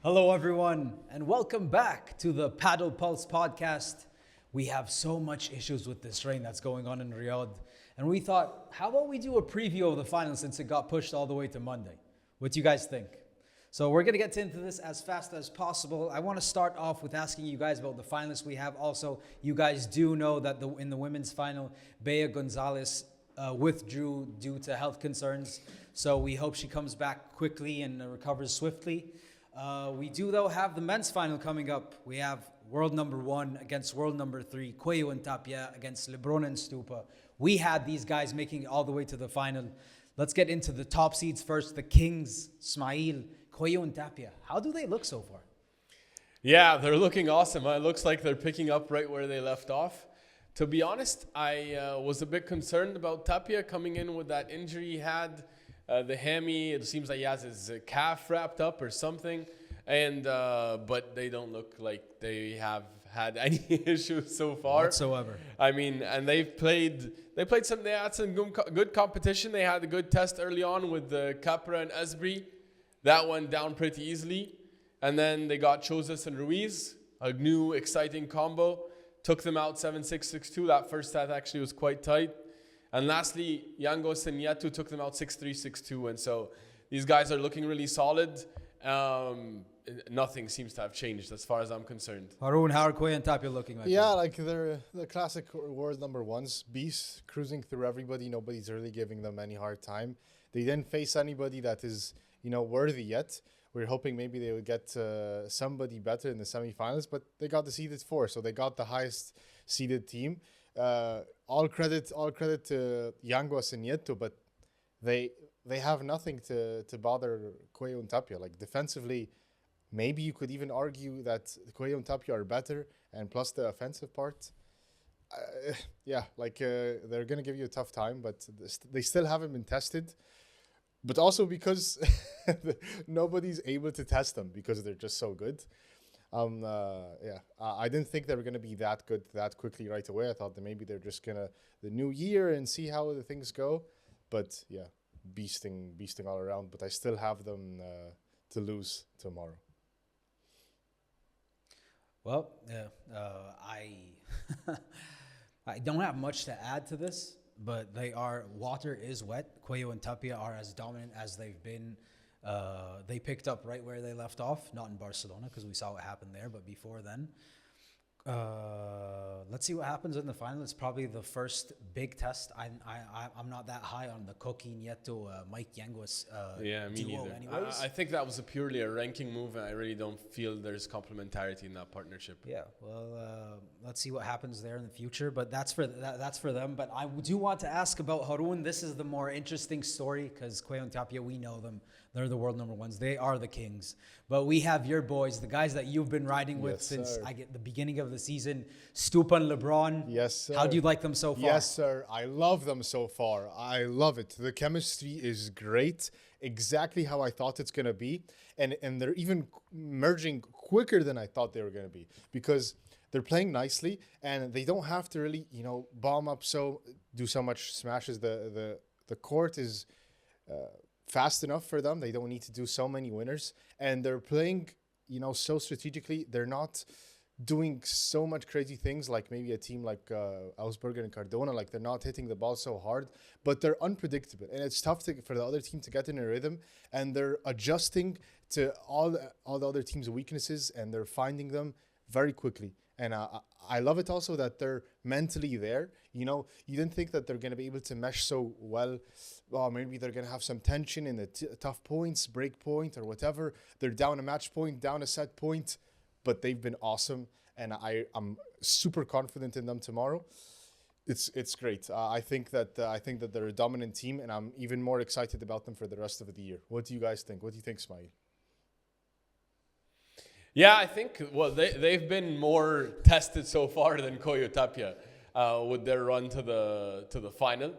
Hello, everyone, and welcome back to the Paddle Pulse podcast. We have so much issues with this rain that's going on in Riyadh, and we thought, how about we do a preview of the final since it got pushed all the way to Monday? What do you guys think? So we're gonna get into this as fast as possible. I want to start off with asking you guys about the finalists we have. Also, you guys do know that in the women's final, Bea Gonzalez withdrew due to health concerns. So we hope she comes back quickly and recovers swiftly. We do, though, have the men's final coming up. We have world number 1 against world number 3, Coello and Tapia against Lebron and Stupa. We had these guys making it all the way to the final. Let's get into the top seeds first. The Kings, Ismail, Coello and Tapia. How do they look so far? Yeah, they're looking awesome. It looks like they're picking up right where they left off. To be honest, I was a bit concerned about Tapia coming in with that injury he had. The hammy, it seems like he has his calf wrapped up or something. And but they don't look like they have had any issues so far Whatsoever. I mean, and they had some good competition. They had a good test early on with Capra and Esbri. That went down pretty easily. And then they got Chozas and Ruiz, a new exciting combo. Took them out 7-6, 6-2. That first set actually was quite tight. And lastly, Yangos and Nieto took them out 6-3, 6-2. And so these guys are looking really solid. Nothing seems to have changed as far as I'm concerned. Haroon, how are Coello and Tapia looking like? Yeah, like they're the classic world number ones. Beasts cruising through everybody. Nobody's really giving them any hard time. They didn't face anybody that is, worthy yet. We're hoping maybe they would get somebody better in the semifinals, but they got the seeded 4, so they got the highest seeded team. All credit to Yangos and Nieto, but they have nothing to bother Coello and Tapia. Like defensively, maybe you could even argue that Coello and Tapia are better, and plus the offensive part. They're going to give you a tough time, but they still haven't been tested. But also because nobody's able to test them because they're just so good. I didn't think they were going to be that good that quickly right away. I thought that maybe they're just going to the new year and see how the things go. But yeah, beasting all around. But I still have them to lose tomorrow. Well, I don't have much to add to this, but water is wet. Coello and Tapia are as dominant as they've been. They picked up right where they left off, not in Barcelona because we saw what happened there, but before then. Let's see what happens in the final. It's probably the first big test. I'm not that high on the Koki Nieto Mike Yangos Me duo neither. anyways. I think that was purely a ranking move, and I really don't feel there's complementarity in that partnership. Yeah, well, let's see what happens there in the future. But that's for them. But I do want to ask about Haroon. This is the more interesting story because Coello and Tapia, we know them. They're the world number 1s. They are the kings. But we have your boys, the guys that you've been riding with since the beginning of the season, Stupa and Lebron. Yes, sir. How do you like them so far? Yes, sir. I love them so far. I love it. The chemistry is great. Exactly how I thought it's going to be. And they're even merging quicker than I thought they were going to be because they're playing nicely and they don't have to really, bomb up do so much smashes. The court is fast enough for them. They don't need to do so many winners. And they're playing, so strategically. They're not doing so much crazy things like maybe a team like Augsburger and Cardona. Like they're not hitting the ball so hard, but they're unpredictable. And it's tough for the other team to get in a rhythm. And they're adjusting to all the other team's weaknesses and they're finding them very quickly. And I love it also that they're mentally there. You didn't think that they're going to be able to mesh so well. Well, maybe they're going to have some tension in the tough points, break point or whatever. They're down a match point, down a set point, but they've been awesome. And I'm super confident in them tomorrow. It's great. I think that they're a dominant team, and I'm even more excited about them for the rest of the year. What do you guys think? What do you think, Ismail? Yeah, I think they've been more tested so far than Coello Tapia with their run to the final.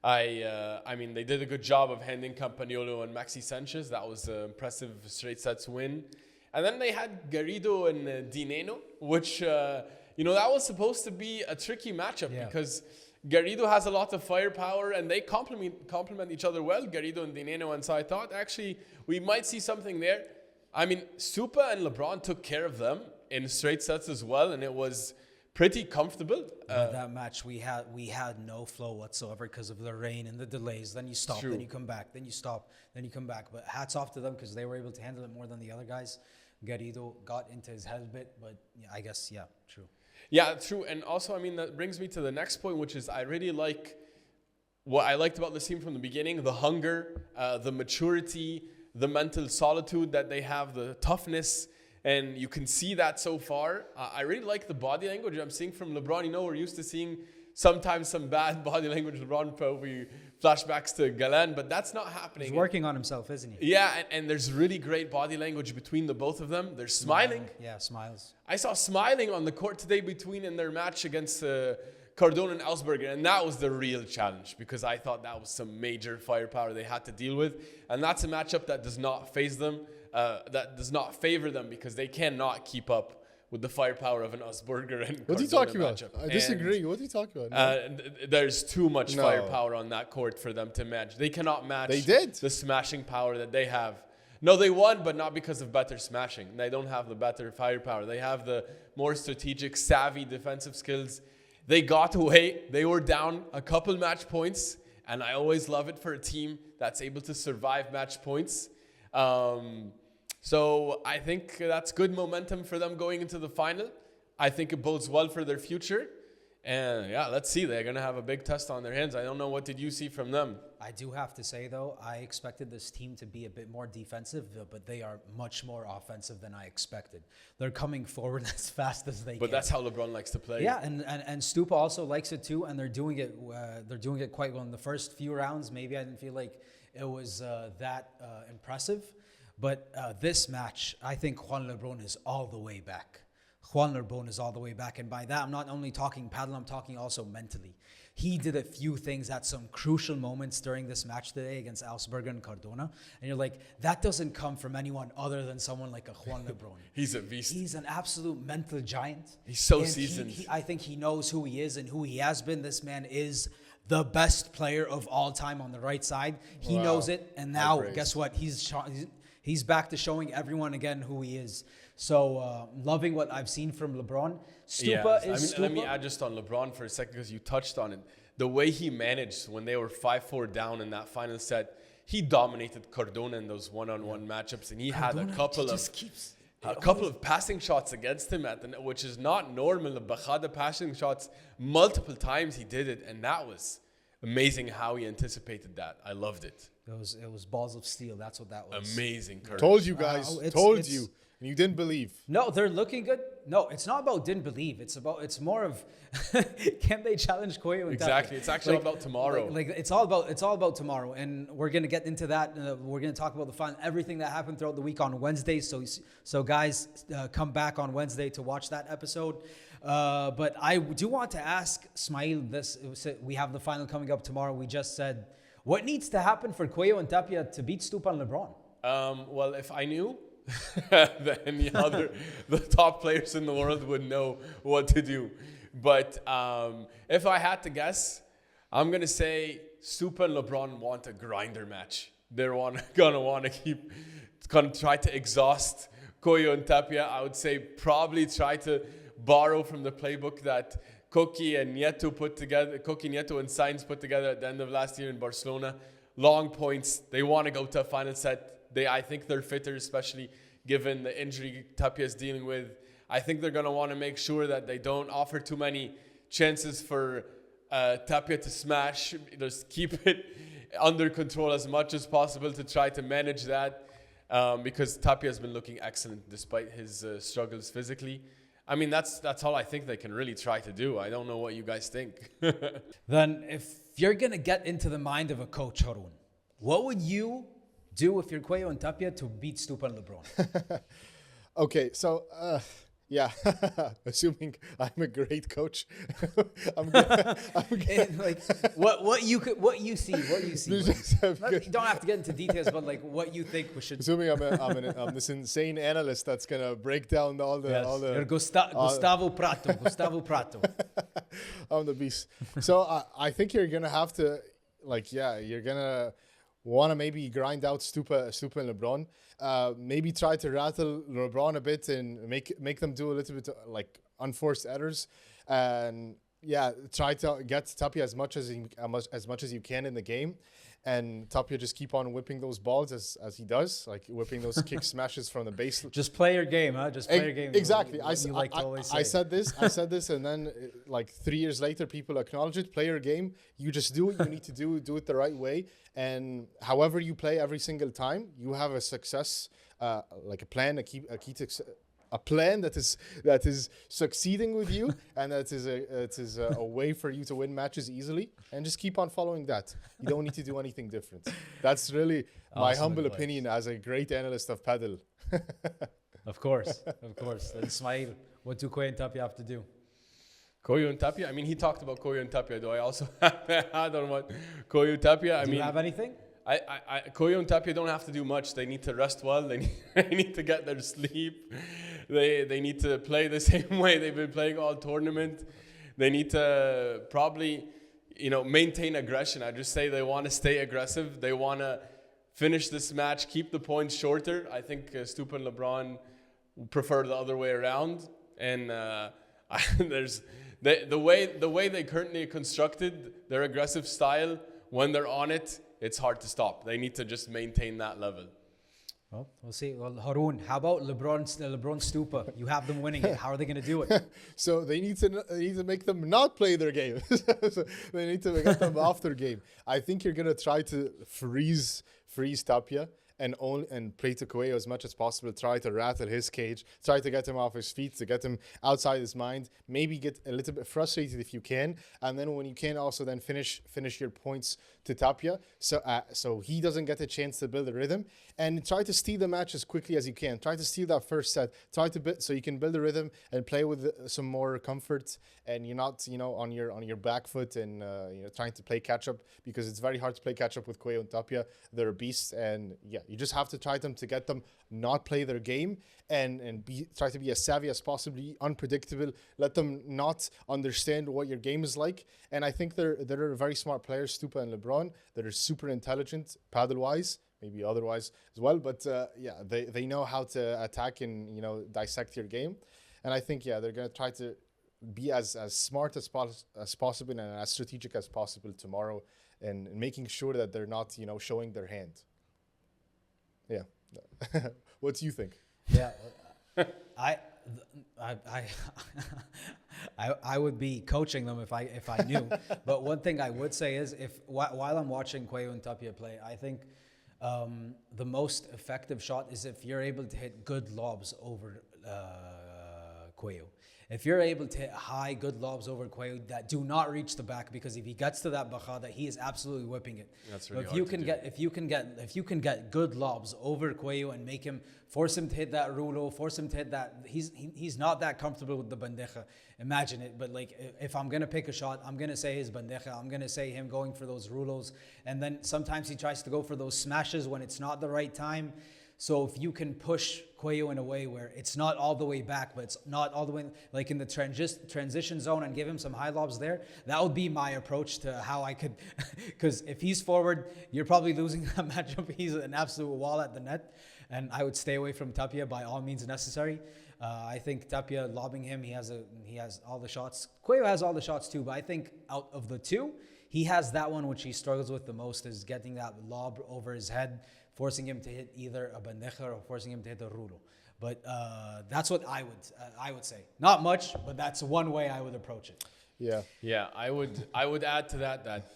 I mean, they did a good job of handing Campagnolo and Maxi Sanchez. That was an impressive straight sets win. And then they had Garrido and Dineno, which, that was supposed to be a tricky matchup because Garrido has a lot of firepower and they complement each other well, Garrido and Dineno. And so I thought, actually, we might see something there. I mean, Stupa and Lebron took care of them in straight sets as well, and it was pretty comfortable. That match, we had no flow whatsoever because of the rain and the delays. Then you stop, True. then you come back, then you stop, then you come back. But hats off to them because they were able to handle it more than the other guys. Garrido got into his head a bit, but yeah, I guess, yeah, true. Yeah, true. And also, I mean, that brings me to the next point, which is I really like what I liked about this team from the beginning, the hunger, the maturity, the mental solitude that they have, the toughness. And you can see that so far. I really like the body language I'm seeing from LeBron. You know, we're used to seeing sometimes some bad body language. LeBron probably flashbacks to Galan, but that's not happening. He's working on himself, isn't he? Yeah, and there's really great body language between the both of them. They're smiling. Yeah, smiles. I saw smiling on the court today in their match against Cardona and Elsberger, and that was the real challenge because I thought that was some major firepower they had to deal with, and that's a matchup that does not faze them, that does not favor them because they cannot keep up with the firepower of an Elsberger and What are you Cardona talking about? matchup. I disagree. What are you talking about? There's too much No. firepower on that court for them to match. They cannot match They did. the smashing power that they have. No, they won, but not because of better smashing. They don't have the better firepower. They have the more strategic, savvy defensive skills. They got away. They were down a couple match points, and I always love it for a team that's able to survive match points. So I think that's good momentum for them going into the final. I think it bodes well for their future. And yeah, let's see. They're going to have a big test on their hands. I don't know. What did you see from them? I do have to say, though, I expected this team to be a bit more defensive, but they are much more offensive than I expected. They're coming forward as fast as they can. But that's how LeBron likes to play. Yeah, and Stupa also likes it too, and they're doing it quite well in the first few rounds. Maybe I didn't feel like it was that impressive, but this match, I think Juan Lebron is all the way back. Juan Lebron is all the way back, and by that I'm not only talking paddle, I'm talking also mentally. He did a few things at some crucial moments during this match today against Elsberger and Cardona, and you're like, that doesn't come from anyone other than someone like a Juan Lebron. He's a beast. He's an absolute mental giant. He's so And seasoned. I think he knows who he is and who he has been. This man is the best player of all time on the right side. He Wow. knows it, and now praise. guess what? He's back to showing everyone again who he is. So loving what I've seen from LeBron. Stupa is Let me Stupa. add just on LeBron for a second because you touched on it. The way he managed when they were 5-4 down in that final set, he dominated Cardona in those one-on-one matchups, and he had a couple of passing shots against him which is not normal. The Bakhada passing shots multiple times he did it, and that was amazing how he anticipated that. I loved it. It was balls of steel. That's what that was. Amazing courage. Told you guys. Told it's- you. And you didn't believe. No, they're looking good. No, it's not about didn't believe. It's more of can they challenge Coello and Exactly. Tapia? It's actually about tomorrow. Like it's all about tomorrow, and we're gonna get into that. We're gonna talk about the final, everything that happened throughout the week on Wednesday. So guys, come back on Wednesday to watch that episode. But I do want to ask Smail this. We have the final coming up tomorrow. We just said, what needs to happen for Coello and Tapia to beat Stupa and LeBron? Well, if I knew, then the top players in the world would know what to do. But if I had to guess, I'm going to say Stupa and LeBron want a grinder match. They're going to try to exhaust Coello and Tapia. I would say probably try to borrow from the playbook that Koki and Nieto and Sainz put together at the end of last year in Barcelona. Long points. They want to go to a final set. I think they're fitter, especially given the injury Tapia is dealing with. I think they're going to want to make sure that they don't offer too many chances for Tapia to smash. Just keep it under control as much as possible to try to manage that because Tapia has been looking excellent despite his struggles physically. I mean, that's all I think they can really try to do. I don't know what you guys think. Then if you're going to get into the mind of a coach, Harun, what would you do if you're Coello and Tapia to beat Stupa and LeBron? Okay, so yeah, assuming I'm a great coach, I'm gonna Like what you see. You don't have to get into details, but like what you think we should. assuming I'm this insane analyst that's gonna break down all the You're Gustavo Prato. I'm the beast. So I think you're gonna have to you're gonna want to maybe grind out Stupa and LeBron. Maybe try to rattle LeBron a bit and make them do a little bit like unforced errors, and yeah, try to get Tapia as much as you can in the game, and Tapia just keep on whipping those balls as he does, like whipping those kick smashes from the base. Just play your game, huh? Just play your game. Exactly. I said this, and then like 3 years later, people acknowledge it. Play your game. You just do what you need to do it the right way, and however you play every single time, you have a success, like a plan, a plan that is succeeding with you, and that is a way for you to win matches easily, and just keep on following that. You don't need to do anything different. That's really my humble opinion as a great analyst of padel. Of course. Then Ismail, what do Coello and Tapia have to do? Coello and Tapia? I mean, he talked about Coello and Tapia. Do I also add on what Coello and Tapia? Do you have anything? Coello and Tapia don't have to do much. They need to rest well. They need to get their sleep. They need to play the same way they've been playing all tournament. They need to probably, maintain aggression. I just say they want to stay aggressive. They want to finish this match, keep the points shorter. I think Stupa and LeBron prefer the other way around. And there's the way they currently constructed their aggressive style. When they're on it, it's hard to stop. They need to just maintain that level. Well, we'll see. Well, Haroon, how about LeBron Stupa? You have them winning it. How are they going to do it? So they need to make them not play their game. So they need to get them off their game. I think you're going to try to freeze Tapia and play to Coello as much as possible. Try to rattle his cage. Try to get him off his feet, to get him outside his mind. Maybe get a little bit frustrated if you can, and then when you can, also then finish your points to Tapia, so he doesn't get a chance to build a rhythm. And try to steal the match as quickly as you can. Try to steal that first set. Try to so you can build a rhythm and play with some more comfort, and you're not on your back foot and trying to play catch up, because it's very hard to play catch up with Coello and Tapia. They're beasts, and yeah, you just have to try to get them not play their game and try to be as savvy as possible, unpredictable. Let them not understand what your game is like. And I think they're very smart players, Stupa and LeBron. They're super intelligent paddle wise, maybe otherwise as well. But they know how to attack and dissect your game. And I think they're gonna try to be as smart as possible and as strategic as possible tomorrow, and making sure that they're not showing their hand. Yeah. What do you think? Yeah, I would be coaching them if I knew. But one thing I would say is, while I'm watching Coello and Tapia play, I think the most effective shot is if you're able to hit good lobs over Coello. If you're able to hit high, good lobs over Coello that do not reach the back, because if he gets to that bachada, he is absolutely whipping it. That's really hard to do. If you can get good lobs over Coello and force him to hit that rulo, force him to hit that, he's not that comfortable with the bandeja. Imagine it. But like, if I'm gonna pick a shot, I'm gonna say his bandeja. I'm gonna say him going for those rulos, and then sometimes he tries to go for those smashes when it's not the right time. So if you can push Coello in a way where it's not all the way back, but it's not all the way, like in the transition zone, and give him some high lobs there, that would be my approach to how I could, because if he's forward, you're probably losing that matchup. He's an absolute wall at the net, and I would stay away from Tapia by all means necessary. I think Tapia lobbing him, he has all the shots. Coello has all the shots too, but I think out of the two, he has that one which he struggles with the most, is getting that lob over his head, forcing him to hit either a bandeja or forcing him to hit a rulo. But that's what I would say. Not much, but that's one way I would approach it. Yeah. I would add to that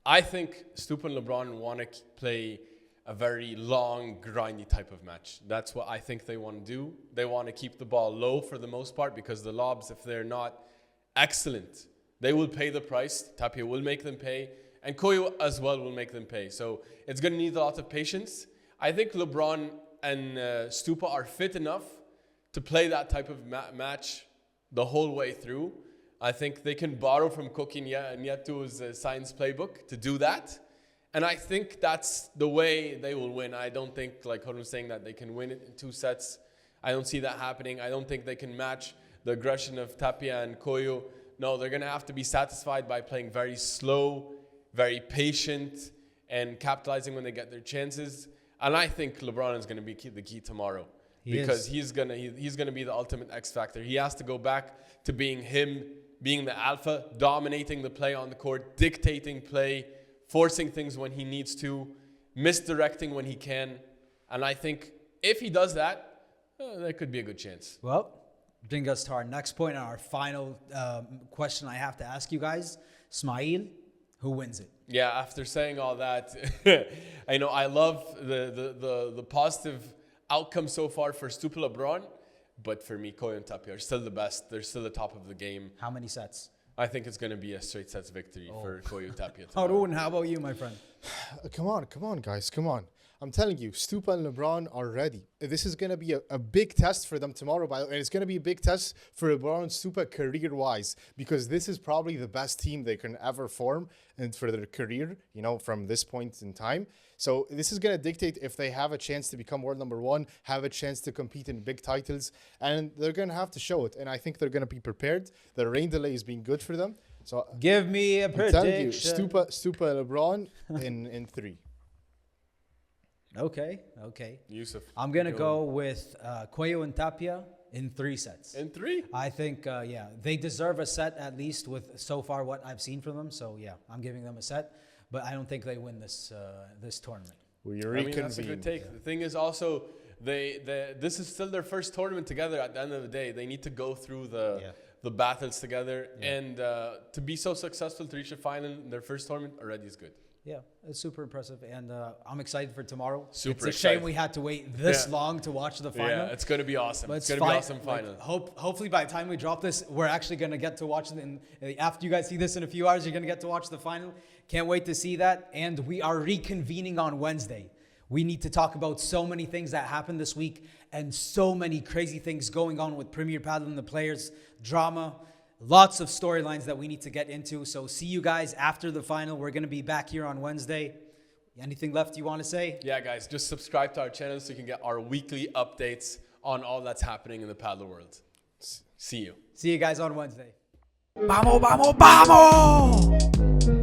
I think Stupa and LeBron want to play a very long, grindy type of match. That's what I think they want to do. They want to keep the ball low for the most part, because the lobs, if they're not excellent, they will pay the price. Tapia will make them pay, and Coello as well will make them pay. So it's going to need a lot of patience. I think LeBron and Stupa are fit enough to play that type of match the whole way through. I think they can borrow from Koki Niatu's science playbook to do that. And I think that's the way they will win. I don't think, like Harun was saying, that they can win it in 2 sets. I don't see that happening. I don't think they can match the aggression of Tapia and Coello. No, they're going to have to be satisfied by playing very slow, very patient, and capitalizing when they get their chances. And I think LeBron is going to be the key tomorrow. He's gonna be the ultimate X factor. He has to go back to being him, being the alpha, dominating the play on the court, dictating play, forcing things when he needs to, misdirecting when he can. And I think if he does that, there could be a good chance. Well, bring us to our next point and our final question I have to ask you guys. Ismail, who wins it? Yeah, after saying all that, I love the positive outcome so far for Stupa LeBron, but for me, Coello and Tapia are still the best. They're still the top of the game. How many sets? I think it's going to be a straight sets victory for Coello Tapia. Harun, how about you, my friend? Come on, guys, come on. I'm telling you, Stupa and LeBron are ready. This is going to be a big test for them tomorrow, by the way. And it's going to be a big test for LeBron and Stupa career-wise, because this is probably the best team they can ever form and for their career, from this point in time. So this is going to dictate if they have a chance to become world number one, have a chance to compete in big titles, and they're going to have to show it. And I think they're going to be prepared. The rain delay has been good for them. So give me a prediction. I'm telling you, Stupa LeBron in 3. Okay. Yusuf. I'm going to go with Coello and Tapia in 3 sets. In 3? I think, they deserve a set at least with so far what I've seen from them. So, I'm giving them a set. But I don't think they win this tournament. That's a good take. Yeah. The thing is also, this is still their first tournament together at the end of the day. They need to go through the battles together. Yeah. And to be so successful to reach a final in their first tournament already is good. Yeah, it's super impressive, and I'm excited for tomorrow. It's a shame we had to wait this long to watch the final. Yeah, it's going to be awesome. It's going to be an awesome final. Hopefully by the time we drop this, we're actually going to get to watch it. After you guys see this in a few hours, you're going to get to watch the final. Can't wait to see that. And we are reconvening on Wednesday. We need to talk about so many things that happened this week and so many crazy things going on with Premier Padel and the players, drama. Lots of storylines that we need to get into. So see you guys after the final. We're going to be back here on Wednesday. Anything left you want to say? Yeah, guys, just subscribe to our channel so you can get our weekly updates on all that's happening in the paddle world. See you. See you guys on Wednesday. ¡Vamos, vamos, vamos!